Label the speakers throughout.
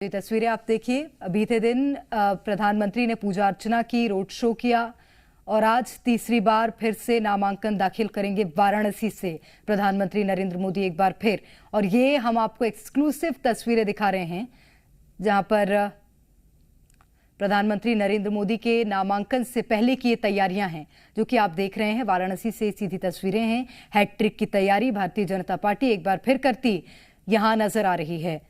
Speaker 1: ये तस्वीरें आप देखिए। बीते दिन प्रधानमंत्री ने पूजा अर्चना की, रोड शो किया और आज तीसरी बार फिर से नामांकन दाखिल करेंगे वाराणसी से प्रधानमंत्री नरेंद्र मोदी एक बार फिर। और ये हम आपको एक्सक्लूसिव तस्वीरें दिखा रहे हैं जहां पर प्रधानमंत्री नरेंद्र मोदी के नामांकन से पहले की ये तैयारियां हैं जो कि आप देख रहे हैं। वाराणसी से सीधी तस्वीरें हैं। हैट्रिक की तैयारी भारतीय जनता पार्टी एक बार फिर करती यहां नजर आ रही है।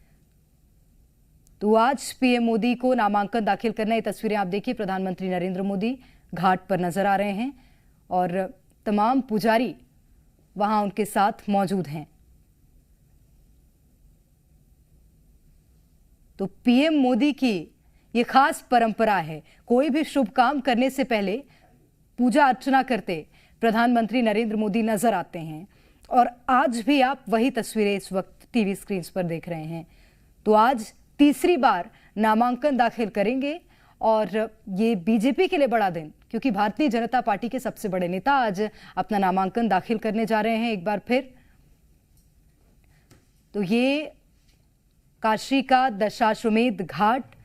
Speaker 1: तो आज पीएम मोदी को नामांकन दाखिल करना, ये तस्वीरें आप देखिए। प्रधानमंत्री नरेंद्र मोदी घाट पर नजर आ रहे हैं और तमाम पुजारी वहां उनके साथ मौजूद हैं। तो पीएम मोदी की ये खास परंपरा है, कोई भी शुभ काम करने से पहले पूजा अर्चना करते प्रधानमंत्री नरेंद्र मोदी नजर आते हैं। और आज भी आप वही तस्वीरें इस वक्त टीवी स्क्रीन पर देख रहे हैं। तो आज तीसरी बार नामांकन दाखिल करेंगे और ये बीजेपी के लिए बड़ा दिन, क्योंकि भारतीय जनता पार्टी के सबसे बड़े नेता आज अपना नामांकन दाखिल करने जा रहे हैं एक बार फिर। तो ये काशी का दशाश्वमेध घाट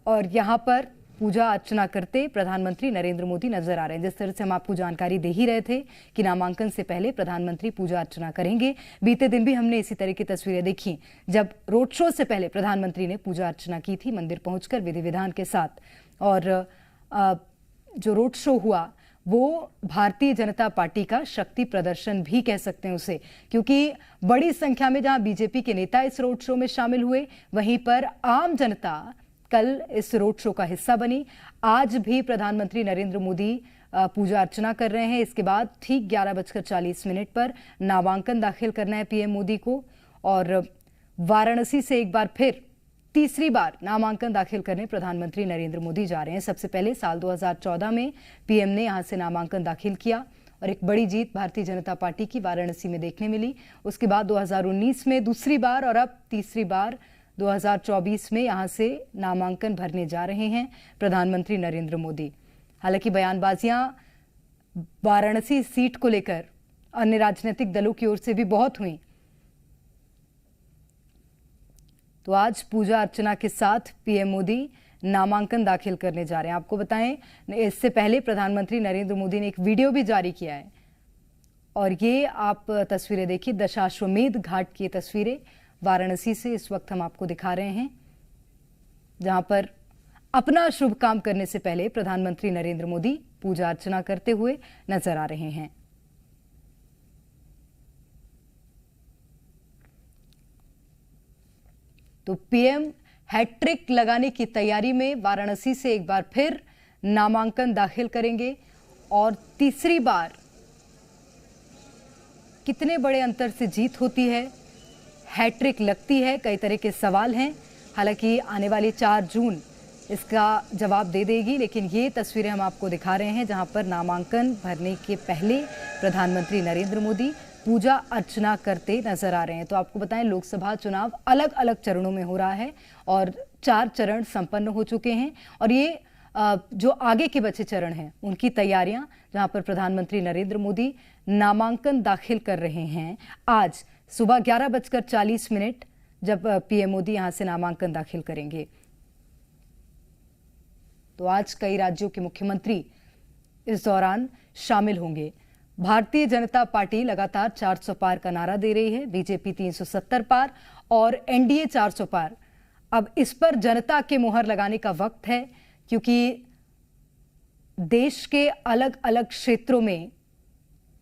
Speaker 1: और यहां पर पूजा अर्चना करते प्रधानमंत्री नरेंद्र मोदी नजर आ रहे हैं। जिस तरह से हम आपको जानकारी दे ही रहे थे कि नामांकन से पहले प्रधानमंत्री पूजा अर्चना करेंगे। बीते दिन भी हमने इसी तरह की तस्वीरें देखी जब रोड शो से पहले प्रधानमंत्री ने पूजा अर्चना की थी मंदिर पहुंचकर विधि विधान के साथ। और जो रोड शो हुआ वो भारतीय जनता पार्टी का शक्ति प्रदर्शन भी कह सकते हैं उसे, क्योंकि बड़ी संख्या में जहां बीजेपी के नेता इस रोड शो में शामिल हुए, वहीं पर आम जनता कल इस रोड शो का हिस्सा बनी। आज भी प्रधानमंत्री नरेंद्र मोदी पूजा अर्चना कर रहे हैं। इसके बाद ठीक 11:40 पर नामांकन दाखिल करना है पीएम मोदी को और वाराणसी से एक बार फिर तीसरी बार नामांकन दाखिल करने प्रधानमंत्री नरेंद्र मोदी जा रहे हैं। सबसे पहले साल 2014 में पीएम ने यहां से नामांकन दाखिल किया और एक बड़ी जीत भारतीय जनता पार्टी की वाराणसी में देखने मिली। उसके बाद 2019 में दूसरी बार और अब तीसरी बार 2024 में यहां से नामांकन भरने जा रहे हैं प्रधानमंत्री नरेंद्र मोदी। हालांकि बयानबाजियां वाराणसी सीट को लेकर अन्य राजनीतिक दलों की ओर से भी बहुत हुई। तो आज पूजा अर्चना के साथ पीएम मोदी नामांकन दाखिल करने जा रहे हैं। आपको बताएं, इससे पहले प्रधानमंत्री नरेंद्र मोदी ने एक वीडियो भी जारी किया है और ये आप तस्वीरें देखिए। दशाश्वमेध घाट की तस्वीरें वाराणसी से इस वक्त हम आपको दिखा रहे हैं, जहां पर अपना शुभ काम करने से पहले प्रधानमंत्री नरेंद्र मोदी पूजा अर्चना करते हुए नजर आ रहे हैं। तो पीएम हैट्रिक लगाने की तैयारी में वाराणसी से एक बार फिर नामांकन दाखिल करेंगे और तीसरी बार कितने बड़े अंतर से जीत होती है, हैट्रिक लगती है, कई तरह के सवाल हैं। हालांकि आने वाली 4 जून इसका जवाब दे देगी, लेकिन ये तस्वीरें हम आपको दिखा रहे हैं जहां पर नामांकन भरने के पहले प्रधानमंत्री नरेंद्र मोदी पूजा अर्चना करते नजर आ रहे हैं। तो आपको बताएं, लोकसभा चुनाव अलग अलग चरणों में हो रहा है और 4 चरण संपन्न हो चुके हैं और ये जो आगे के बचे चरण हैं उनकी तैयारियां, जहां पर प्रधानमंत्री नरेंद्र मोदी नामांकन दाखिल कर रहे हैं आज सुबह 11:40 जब पीएम मोदी यहां से नामांकन दाखिल करेंगे। तो आज कई राज्यों के मुख्यमंत्री इस दौरान शामिल होंगे। भारतीय जनता पार्टी लगातार 400 पार का नारा दे रही है, बीजेपी 370 पार और एनडीए 400 पार। अब इस पर जनता के मुहर लगाने का वक्त है, क्योंकि देश के अलग अलग क्षेत्रों में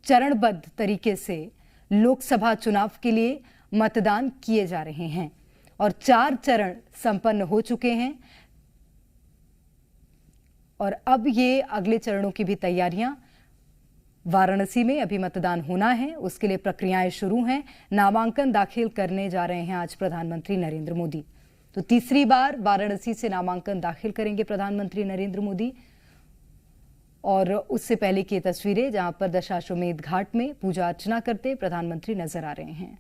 Speaker 1: चरणबद्ध तरीके से लोकसभा चुनाव के लिए मतदान किए जा रहे हैं और 4 चरण संपन्न हो चुके हैं और अब ये अगले चरणों की भी तैयारियां। वाराणसी में अभी मतदान होना है, उसके लिए प्रक्रियाएं शुरू हैं। नामांकन दाखिल करने जा रहे हैं आज प्रधानमंत्री नरेंद्र मोदी। तो तीसरी बार वाराणसी से नामांकन दाखिल करेंगे प्रधानमंत्री नरेंद्र मोदी और उससे पहले की तस्वीरें जहां पर दशाश्वमेध घाट में पूजा अर्चना करते प्रधानमंत्री नजर आ रहे हैं।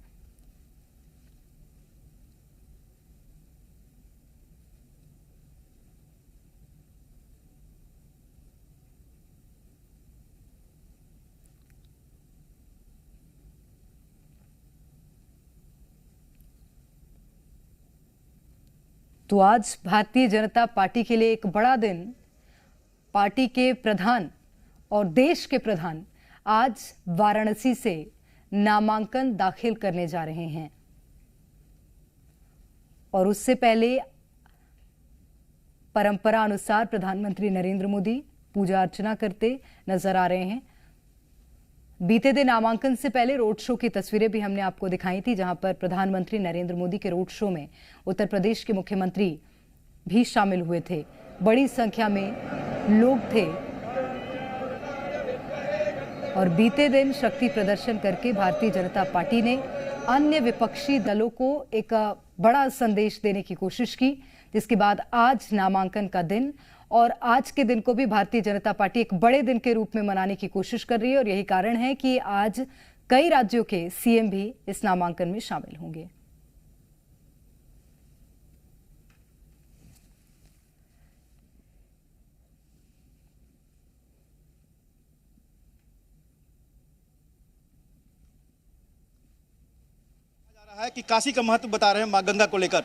Speaker 1: तो आज भारतीय जनता पार्टी के लिए एक बड़ा दिन। पार्टी के प्रधान और देश के प्रधान आज वाराणसी से नामांकन दाखिल करने जा रहे हैं और उससे पहले परंपरा अनुसार प्रधानमंत्री नरेंद्र मोदी पूजा अर्चना करते नजर आ रहे हैं। बीते दिन नामांकन से पहले रोड शो की तस्वीरें भी हमने आपको दिखाई थी, जहां पर प्रधानमंत्री नरेंद्र मोदी के रोड शो में उत्तर प्रदेश के मुख्यमंत्री भी शामिल हुए थे। बड़ी संख्या में लोग थे और बीते दिन शक्ति प्रदर्शन करके भारतीय जनता पार्टी ने अन्य विपक्षी दलों को एक बड़ा संदेश देने की कोशिश की, जिसके बाद आज नामांकन का दिन और आज के दिन को भी भारतीय जनता पार्टी एक बड़े दिन के रूप में मनाने की कोशिश कर रही है और यही कारण है कि आज कई राज्यों के सीएम भी इस नामांकन में शामिल होंगे।
Speaker 2: है कि काशी का महत्व बता रहे हैं मां गंगा को लेकर।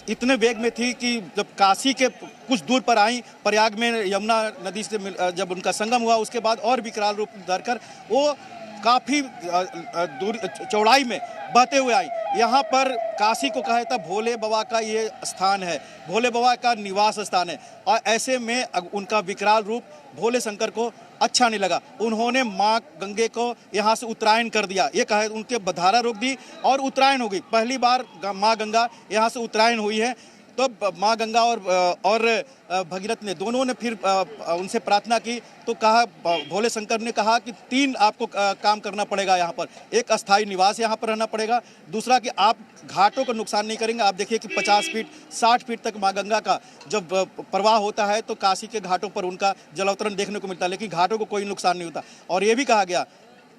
Speaker 2: इतने वेग में थी कि जब काशी के कुछ दूर पर आई, प्रयाग में यमुना नदी से जब उनका संगम हुआ, उसके बाद और विकराल रूप धरकर वो काफी दूर चौड़ाई में बहते हुए आई। यहाँ पर काशी को कहा जाता भोले बाबा का ये स्थान है, भोले बाबा का निवास स्थान है और ऐसे में उनका विकराल रूप भोले शंकर को अच्छा नहीं लगा। उन्होंने माँ गंगे को यहाँ से उत्तरायण कर दिया, ये कहा उनके बधारा रोक दी और उत्तरायण हो गई। पहली बार माँ गंगा यहाँ से उत्तरायण हुई है। तो माँ गंगा और भगीरथ ने दोनों ने फिर उनसे प्रार्थना की तो कहा, भोले शंकर ने कहा कि 3 आपको काम करना पड़ेगा यहाँ पर। एक अस्थाई निवास यहाँ पर रहना पड़ेगा, दूसरा कि आप घाटों को नुकसान नहीं करेंगे। आप देखिए कि 50 फीट 60 फीट तक माँ गंगा का जब प्रवाह होता है तो काशी के घाटों पर उनका जलावतरण देखने को मिलता है, लेकिन घाटों को कोई नुकसान नहीं होता। और ये भी कहा गया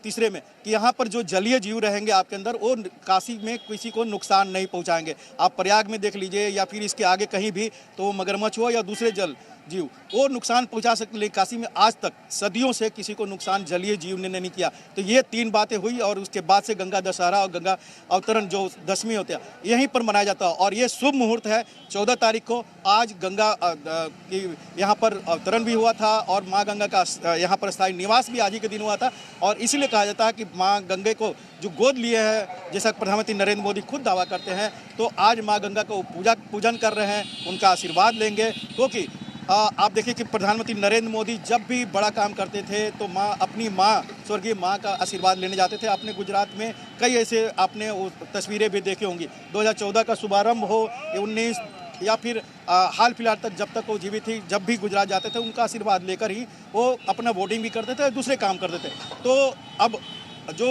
Speaker 2: तीसरे में कि यहाँ पर जो जलीय जीव रहेंगे आपके अंदर, वो काशी में किसी को नुकसान नहीं पहुँचाएंगे। आप प्रयाग में देख लीजिए या फिर इसके आगे कहीं भी, तो मगरमच्छ हो या दूसरे जल जीव, वो नुकसान पहुंचा सकते, लेकिन काशी में आज तक सदियों से किसी को नुकसान जलीय जीव ने नहीं किया। तो ये 3 बातें हुई और उसके बाद से गंगा दशहरा और गंगा अवतरण जो दशमी होता है यहीं पर मनाया जाता है। और ये शुभ मुहूर्त है। 14 तारीख को आज गंगा की यहाँ पर अवतरण भी हुआ था और माँ गंगा का यहाँ पर स्थायी निवास भी आज ही के दिन हुआ था। और इसलिए कहा जाता है कि माँ गंगे को जो गोद लिए हैं, जैसा प्रधानमंत्री नरेंद्र मोदी खुद दावा करते हैं, तो आज माँ गंगा को पूजन कर रहे हैं, उनका आशीर्वाद लेंगे। क्योंकि आप देखिए कि प्रधानमंत्री नरेंद्र मोदी जब भी बड़ा काम करते थे तो अपनी माँ, स्वर्गीय माँ का आशीर्वाद लेने जाते थे। अपने गुजरात में कई ऐसे आपने वो तस्वीरें भी देखी होंगी। 2014 का शुभारंभ हो, 19 या फिर हाल फिलहाल तक जब तक वो जीवित थी, जब भी गुजरात जाते थे उनका आशीर्वाद लेकर ही वो अपना वोटिंग भी करते थे, दूसरे काम करते थे। तो अब जो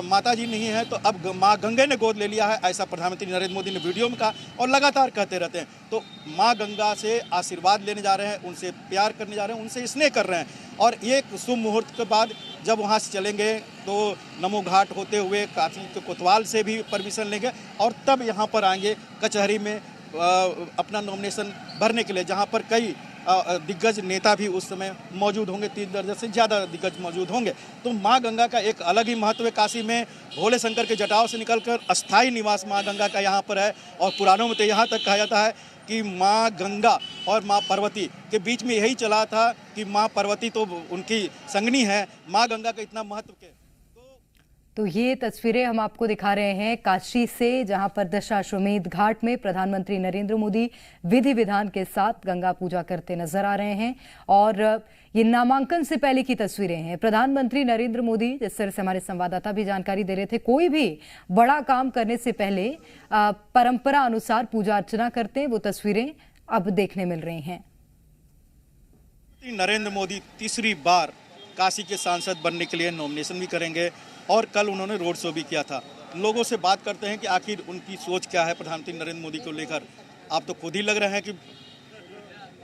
Speaker 2: माता जी नहीं है तो अब माँ गंगे ने गोद ले लिया है, ऐसा प्रधानमंत्री नरेंद्र मोदी ने वीडियो में कहा और लगातार कहते रहते हैं। तो माँ गंगा से आशीर्वाद लेने जा रहे हैं, उनसे प्यार करने जा रहे हैं, उनसे स्नेह कर रहे हैं। और एक शुभ मुहूर्त के बाद जब वहाँ से चलेंगे तो नमो घाट होते हुए काशी के कोतवाल से भी परमिशन लेंगे और तब यहाँ पर आएंगे कचहरी में अपना नॉमिनेशन भरने के लिए, जहाँ पर कई दिग्गज नेता भी उस समय मौजूद होंगे, 3 दर्जन से ज़्यादा दिग्गज मौजूद होंगे। तो माँ गंगा का एक अलग ही महत्व है। काशी में भोले शंकर के जटाओं से निकलकर अस्थाई निवास माँ गंगा का यहाँ पर है। और पुराणों में तो यहाँ तक कहा जाता है कि माँ गंगा और माँ पार्वती के बीच में यही चला था कि माँ पार्वती तो उनकी संगनी है, माँ गंगा का इतना महत्व के।
Speaker 1: तो ये तस्वीरें हम आपको दिखा रहे हैं काशी से, जहां पर दशाश्वमेध घाट में प्रधानमंत्री नरेंद्र मोदी विधि विधान के साथ गंगा पूजा करते नजर आ रहे हैं। और ये नामांकन से पहले की तस्वीरें हैं। प्रधानमंत्री नरेंद्र मोदी, जिस तरह से हमारे संवाददाता भी जानकारी दे रहे थे, कोई भी बड़ा काम करने से पहले परंपरा अनुसार पूजा अर्चना करते हैं, वो तस्वीरें अब देखने मिल रही हैं।
Speaker 2: नरेंद्र मोदी तीसरी बार काशी के सांसद बनने के लिए नॉमिनेशन भी करेंगे और कल उन्होंने रोड शो भी किया था। लोगों से बात करते हैं कि आखिर उनकी सोच क्या है प्रधानमंत्री नरेंद्र मोदी को लेकर। आप तो खुद ही लग रहे हैं कि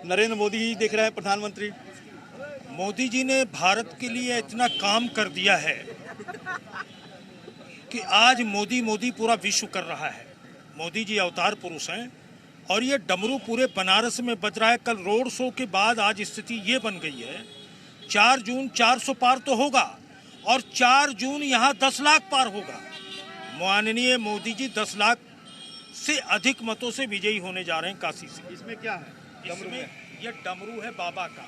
Speaker 2: नरेंद्र मोदी ही देख रहे हैं प्रधानमंत्री।
Speaker 3: मोदी जी ने भारत के लिए इतना काम कर दिया है कि आज मोदी मोदी पूरा विश्व कर रहा है। मोदी जी अवतार पुरुष हैं और ये डमरू पूरे बनारस में बज रहा है। कल रोड शो के बाद आज स्थिति ये बन गई है, 4 जून 400 पार तो होगा और 4 जून यहाँ 10 लाख पार होगा। माननीय मोदी जी 10 लाख से अधिक मतों से विजयी होने जा रहे हैं काशी से।
Speaker 2: इसमें क्या है?
Speaker 3: इसमें ये डमरू है बाबा का।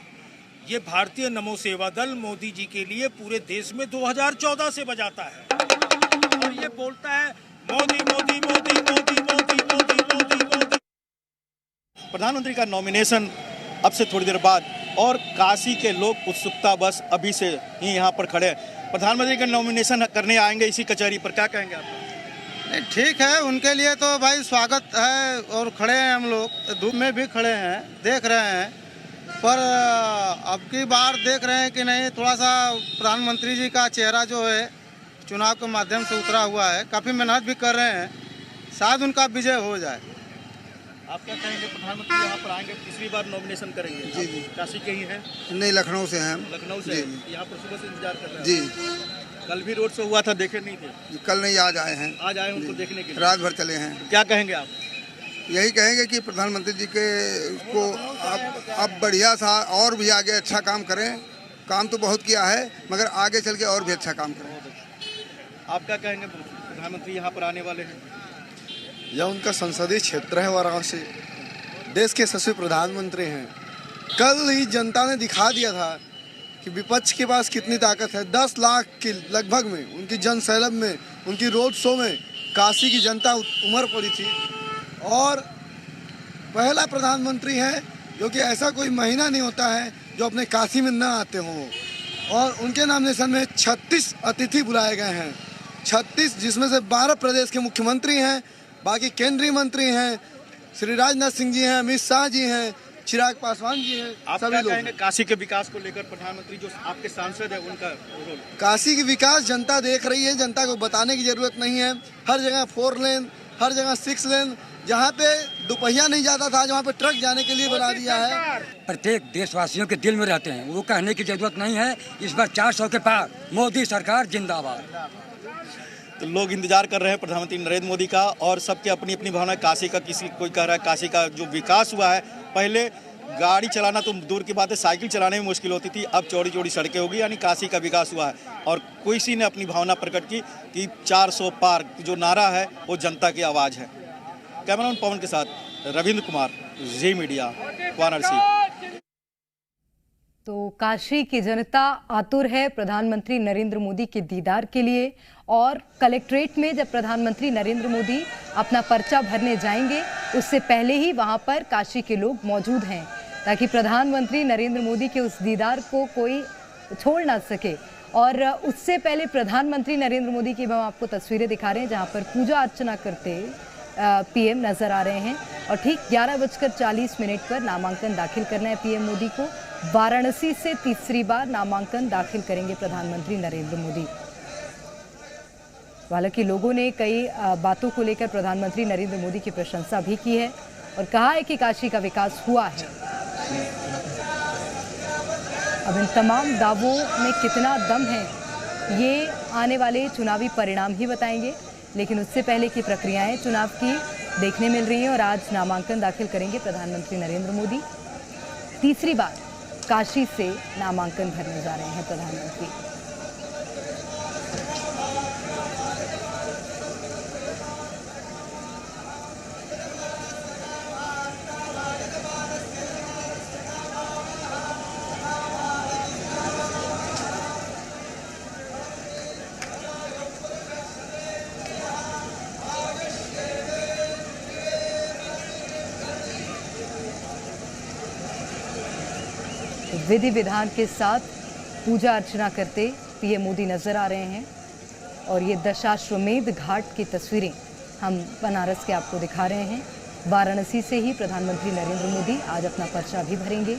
Speaker 3: ये भारतीय नमो सेवा दल मोदी जी के लिए पूरे देश में 2014 से बजाता है और ये बोलता है मोदी मोदी मोदी मोदी मोदी मोदी मोदी मोदी।
Speaker 2: प्रधानमंत्री का नॉमिनेशन अब से थोड़ी देर बाद और काशी के लोग उत्सुकता बस अभी से ही यहाँ पर खड़े हैं। प्रधानमंत्री का नॉमिनेशन करने आएंगे इसी कचहरी पर, क्या कहेंगे आप?
Speaker 4: नहीं, ठीक है, उनके लिए तो भाई स्वागत है और खड़े हैं हम लोग, धूप में भी खड़े हैं, देख रहे हैं। पर अब की बार देख रहे हैं कि नहीं, थोड़ा सा प्रधानमंत्री जी का चेहरा जो है चुनाव के माध्यम से उतरा हुआ है, काफ़ी मेहनत भी कर रहे हैं, शायद उनका विजय हो जाए।
Speaker 2: आप क्या कहेंगे? प्रधानमंत्री यहाँ पर आएंगे, तीसरी बार नॉमिनेशन करेंगे।
Speaker 5: जी जी।
Speaker 2: काशी के ही हैं?
Speaker 5: नहीं, लखनऊ से हैं हम।
Speaker 2: लखनऊ से यहाँ पर सुबह से इंतजार कर रहे हैं?
Speaker 5: जी।
Speaker 2: कल भी रोड शो हुआ था, देखे नहीं थे?
Speaker 5: कल नहीं, आज आए हैं।
Speaker 2: आज आए उनको देखने के लिए?
Speaker 5: रात भर चले हैं।
Speaker 2: क्या कहेंगे आप?
Speaker 5: यही कहेंगे कि प्रधानमंत्री जी के को अब बढ़िया सा और भी आगे अच्छा काम करें। काम तो बहुत किया है, मगर आगे चल के और भी अच्छा काम करें।
Speaker 2: आप क्या कहेंगे? प्रधानमंत्री यहाँ पर आने वाले हैं?
Speaker 6: यह उनका संसदीय क्षेत्र है वाराणसी, देश के यशस्वी प्रधानमंत्री हैं। कल ही जनता ने दिखा दिया था कि विपक्ष के पास कितनी ताकत है। 10 लाख के लगभग में उनकी जनसैलाब में, उनकी रोड शो में काशी की जनता उमड़ पड़ी थी और पहला प्रधानमंत्री है जो कि ऐसा कोई महीना नहीं होता है जो अपने काशी में न आते हों। और उनके नॉमिनेशन में 36 अतिथि बुलाए गए हैं, 36, जिसमें से 12 प्रदेश के मुख्यमंत्री हैं, बाकी केंद्रीय मंत्री हैं, श्री राजनाथ सिंह जी हैं, अमित शाह जी हैं, चिराग पासवान जी हैं।
Speaker 2: आप
Speaker 6: सभी
Speaker 2: क्या
Speaker 6: लोग
Speaker 2: कहेंगे काशी के विकास को लेकर? प्रधानमंत्री जो आपके सांसद है उनका रोल?
Speaker 6: काशी की विकास जनता देख रही है, जनता को बताने की जरूरत नहीं है। हर जगह 4 लेन, हर जगह 6 लेन, जहाँ पे दोपहिया नहीं जाता था, जहाँ पे ट्रक जाने के लिए बना दिया है।
Speaker 7: प्रत्येक देशवासियों के दिल में रहते हैं, वो कहने की जरूरत नहीं है। इस बार 400 के पार, मोदी सरकार जिंदाबाद।
Speaker 2: तो लोग इंतजार कर रहे हैं प्रधानमंत्री नरेंद्र मोदी का और सबके अपनी अपनी भावना है। काशी का, किसी कोई कह रहा है काशी का जो विकास हुआ है, पहले गाड़ी चलाना तो दूर की बात है, साइकिल चलाने में मुश्किल होती थी, अब चौड़ी चौड़ी सड़कें होगी, यानी काशी का विकास हुआ है। और किसी ने अपनी भावना प्रकट की कि 400 पार जो नारा है वो जनता की आवाज़ है। कैमरामैन पवन के साथ रविंद्र कुमार, जी मीडिया, वाराणसी।
Speaker 1: तो काशी की जनता आतुर है प्रधानमंत्री नरेंद्र मोदी के दीदार के लिए और कलेक्ट्रेट में जब प्रधानमंत्री नरेंद्र मोदी अपना पर्चा भरने जाएंगे उससे पहले ही वहां पर काशी के लोग मौजूद हैं ताकि प्रधानमंत्री नरेंद्र मोदी के उस दीदार को कोई छोड़ ना सके। और उससे पहले प्रधानमंत्री नरेंद्र मोदी की हम आपको तस्वीरें दिखा रहे हैं जहां पर पूजा अर्चना करते पीएम नजर आ रहे हैं और ठीक 11:40 पर नामांकन दाखिल करना है पीएम मोदी को। वाराणसी से तीसरी बार नामांकन दाखिल करेंगे प्रधानमंत्री नरेंद्र मोदी। हालांकि लोगों ने कई बातों को लेकर प्रधानमंत्री नरेंद्र मोदी की प्रशंसा भी की है और कहा है कि काशी का विकास हुआ है। अब इन तमाम दावों में कितना दम है ये आने वाले चुनावी परिणाम ही बताएंगे, लेकिन उससे पहले की प्रक्रियाएं चुनाव की देखने मिल रही हैं और आज नामांकन दाखिल करेंगे प्रधानमंत्री नरेंद्र मोदी। तीसरी बार काशी से नामांकन भरने जा रहे हैं प्रधानमंत्री। विधि विधान के साथ पूजा अर्चना करते पीएम मोदी नजर आ रहे हैं और ये दशाश्वमेध घाट की तस्वीरें हम बनारस के आपको दिखा रहे हैं। वाराणसी से ही प्रधानमंत्री नरेंद्र मोदी आज अपना पर्चा भी भरेंगे।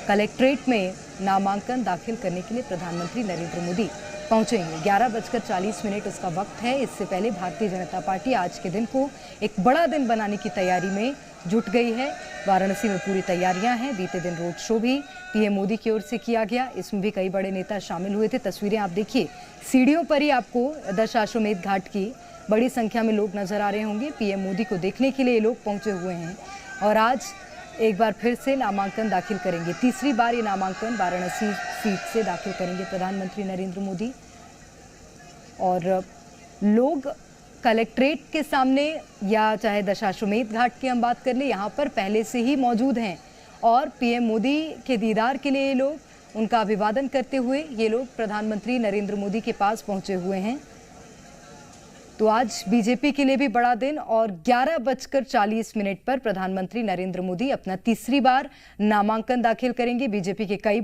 Speaker 1: कलेक्ट्रेट में नामांकन दाखिल करने के लिए प्रधानमंत्री नरेंद्र मोदी पहुंचेंगे। 11:40 उसका वक्त है। इससे पहले भारतीय जनता पार्टी आज के दिन को एक बड़ा दिन बनाने की तैयारी में जुट गई है। वाराणसी में पूरी तैयारियां हैं। बीते दिन रोड शो भी पीएम मोदी की ओर से किया गया, इसमें भी कई बड़े नेता शामिल हुए थे। तस्वीरें आप देखिए, सीढ़ियों पर ही आपको दशाश्वमेध घाट की बड़ी संख्या में लोग नजर आ रहे होंगे। पीएम मोदी को देखने के लिए लोग पहुंचे हुए हैं और आज एक बार फिर से नामांकन दाखिल करेंगे। तीसरी बार ये नामांकन वाराणसी सीट से दाखिल करेंगे प्रधानमंत्री नरेंद्र मोदी। और लोग कलेक्ट्रेट के सामने या चाहे दशाश्वमेध घाट की हम बात कर ले, यहाँ पर पहले से ही मौजूद हैं और पीएम मोदी के दीदार के लिए ये लोग उनका अभिवादन करते हुए ये लोग प्रधानमंत्री नरेंद्र मोदी के पास पहुंचे हुए हैं। तो आज बीजेपी के लिए भी बड़ा दिन और 11:40 पर प्रधानमंत्री नरेंद्र मोदी अपना तीसरी बार नामांकन दाखिल करेंगे। बीजेपी के कई